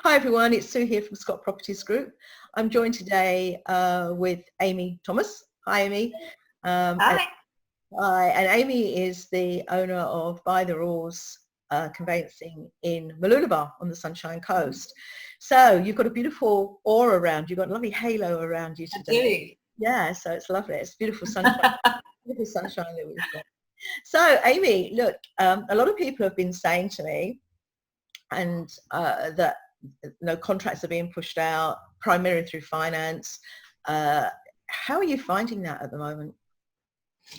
Hi everyone, it's Sue here from Scott Properties Group. I'm joined today with Amy Thomas. Hi Amy. Hi. And Amy is the owner of By the Rules Conveyancing in Mooloolaba on the Sunshine Coast. So you've got a beautiful aura around you. You've got a lovely halo around you today. Yeah, so it's lovely. It's beautiful sunshine, beautiful sunshine that we've got. So Amy, look, a lot of people have been saying to me and that contracts are being pushed out primarily through finance. How are you finding that at the moment?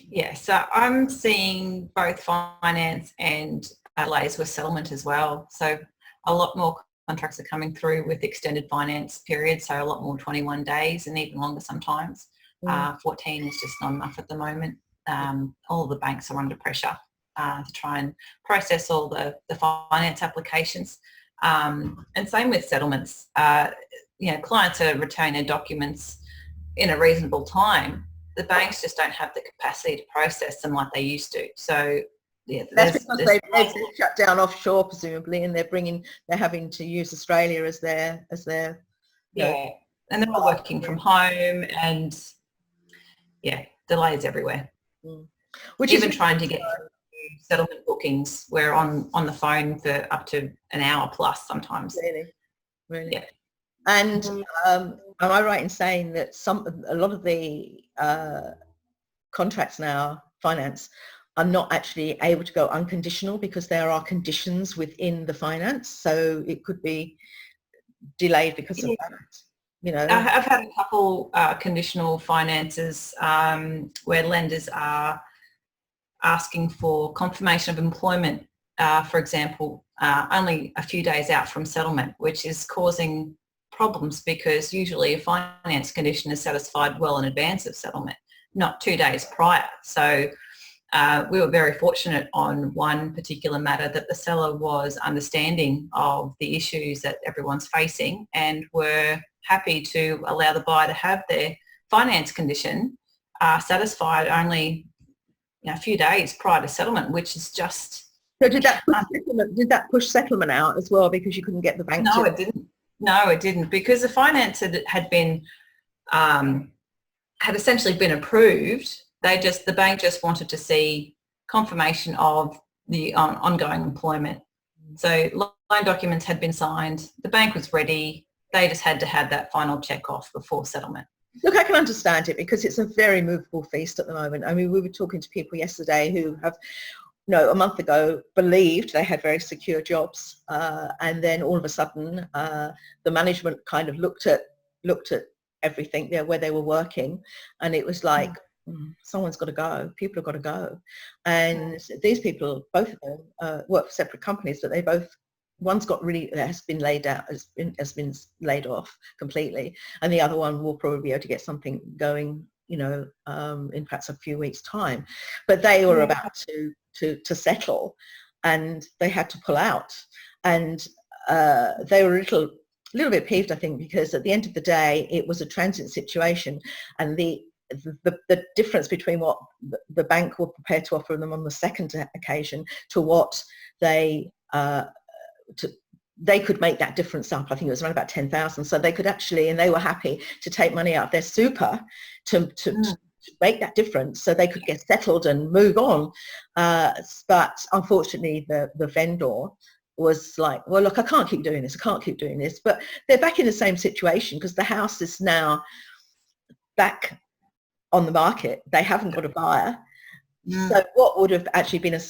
Yeah, so I'm seeing both finance and delays with settlement as well. So a lot more contracts are coming through with extended finance periods, so a lot more 21 days and even longer sometimes. 14 is just not enough at the moment. All the banks are under pressure to try and process all the finance applications. And same with settlements. Clients are retaining their documents in a reasonable time. The banks just don't have the capacity to process them like they used to. So yeah, that's because they've shut down offshore presumably, and they're having to use Australia as their and they're all working from home, and delays everywhere. Which even trying to get settlement bookings, we're on the phone for up to an hour plus sometimes. Really. Yeah. And am I right in saying that a lot of the contracts now, finance, are not actually able to go unconditional because there are conditions within the finance, so it could be delayed because of that. I've had a couple conditional finances where lenders are asking for confirmation of employment, for example, only a few days out from settlement, which is causing problems because usually a finance condition is satisfied well in advance of settlement, not 2 days prior. So we were very fortunate on one particular matter that the seller was understanding of the issues that everyone's facing and were happy to allow the buyer to have their finance condition satisfied only a few days prior to settlement, which is just... So did that push settlement out as well because you couldn't get the bank? No, it didn't. No, it didn't, because the finance had been had essentially been approved. The bank just wanted to see confirmation of the ongoing employment. So loan documents had been signed. The bank was ready. They just had to have that final check off before settlement. Look, I can understand it because it's a very movable feast at the moment. I mean, we were talking to people yesterday who have, a month ago believed they had very secure jobs, and then all of a sudden the management kind of looked at everything where they were working, and it was like, someone's got to go. People have got to go, and these people, both of them, work for separate companies, but they both. One's has been laid out, has been laid off completely, and the other one will probably be able to get something going, in perhaps a few weeks' time. But they were about to settle, and they had to pull out, and they were a little bit peeved, I think, because at the end of the day, it was a transient situation, and the difference between what the bank were prepared to offer them on the second occasion to what they could make that difference up. I think it was around about 10,000. So they could actually, and they were happy to take money out of their super to make that difference so they could get settled and move on. But unfortunately, the vendor was like, well, look, I can't keep doing this. But they're back in the same situation because the house is now back on the market. They haven't got a buyer. So what would have actually been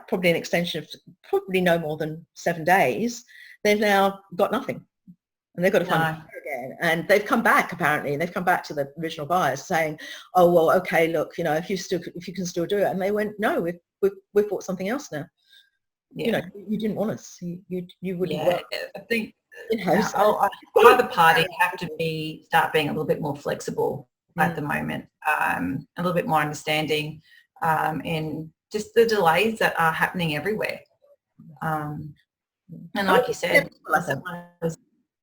probably an extension of probably no more than 7 days, they've now got nothing, and they've got to find it again. And they've come back, apparently, and they've come back to the original buyers saying, oh, well, okay, look, if you can still do it. And they went, no, we've bought something else now. You didn't want us. You wouldn't work. I think either party have to start being a little bit more flexible at the moment, a little bit more understanding. And just the delays that are happening everywhere. And like you said,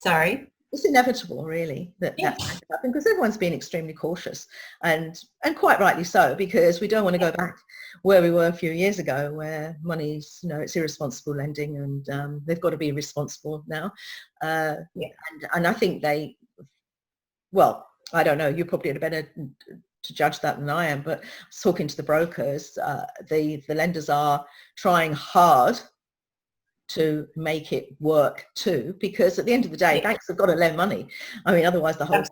sorry? it's inevitable, really, that that might happen, because everyone's been extremely cautious, and quite rightly so, because we don't want to go back where we were a few years ago, where money's, it's irresponsible lending, and they've got to be responsible now. And I think well, I don't know, you're probably better to judge that than I am, but talking to the brokers, the lenders are trying hard to make it work too, because at the end of the day, banks have got to lend money. I mean, otherwise the whole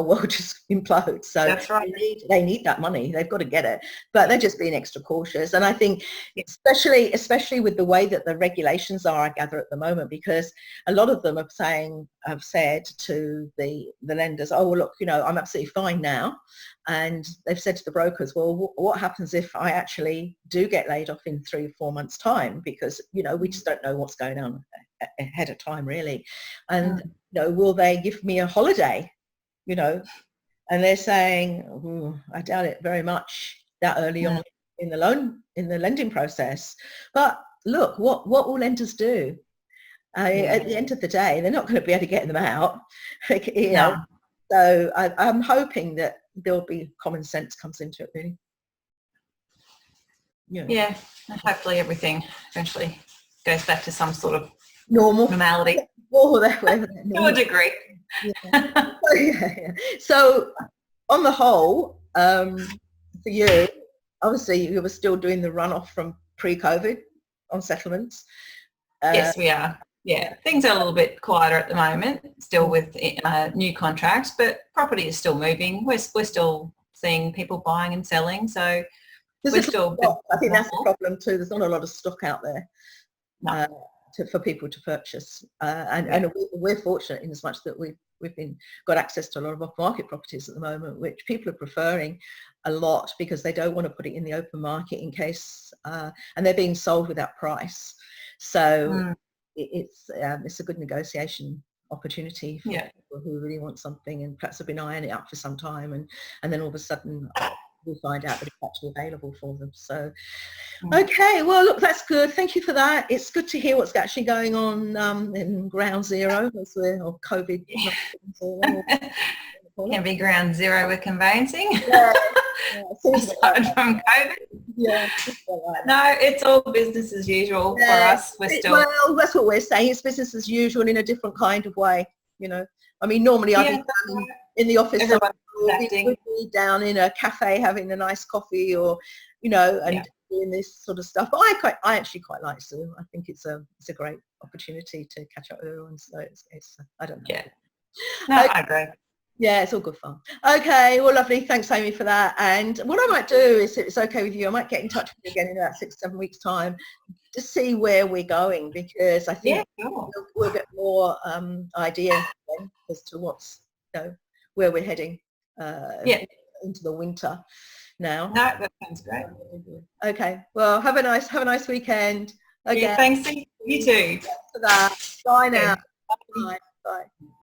world just implodes. So that's right. They need that money. They've got to get it, but they're just being extra cautious. And I think especially with the way that the regulations are, I gather, at the moment, because a lot of them have said to the lenders, oh, well, look, I'm absolutely fine now. And they've said to the brokers, well, what happens if I actually do get laid off in 3 or 4 months' time? Because, we just don't know what's going on ahead of time, really. And, will they give me a holiday? And they're saying, I doubt it very much that early on in the lending process. But look, what will lenders do? At the end of the day, they're not going to be able to get them out. So I'm hoping that there'll be common sense comes into it, really. Yeah, and hopefully everything eventually goes back to some sort of normality. To a degree. So on the whole, for you, obviously you were still doing the runoff from pre-COVID on settlements. Yes, we are. Yeah, things are a little bit quieter at the moment, still with new contracts, but property is still moving. We're still seeing people buying and selling, so we're still... I think that's the problem too. There's not a lot of stock out there for people to purchase, and we're fortunate in as much that we've got access to a lot of off-market properties at the moment, which people are preferring a lot because they don't want to put it in the open market in case, and they're being sold without price. So it's a good negotiation opportunity for people who really want something and perhaps have been eyeing it up for some time, and then all of a sudden we find out that it's actually available for them. So okay, well, look, that's good. Thank you for that. It's good to hear what's actually going on in ground zero, or COVID. Can be ground zero with conveyancing. Aside from COVID. No, it's all business as usual for us. We're still... Well, that's what we're saying. It's business as usual in a different kind of way. I mean, normally I'd be in the office, we'd be down in a cafe having a nice coffee, or and doing this sort of stuff. But I actually quite like Zoom. I think it's a great opportunity to catch up with everyone. So it's I don't know. Yeah. No, I agree. Yeah, it's all good fun. Okay, well, lovely. Thanks, Amy, for that. And what I might do is, if it's okay with you, I might get in touch with you again in about 6-7 weeks' time to see where we're going, because I think we'll get more idea as to what's, where we're heading into the winter now. No, that sounds great. Okay, well, have a nice weekend. Okay. Yeah, thanks. You too. Thanks for that. Bye now. Bye. Bye.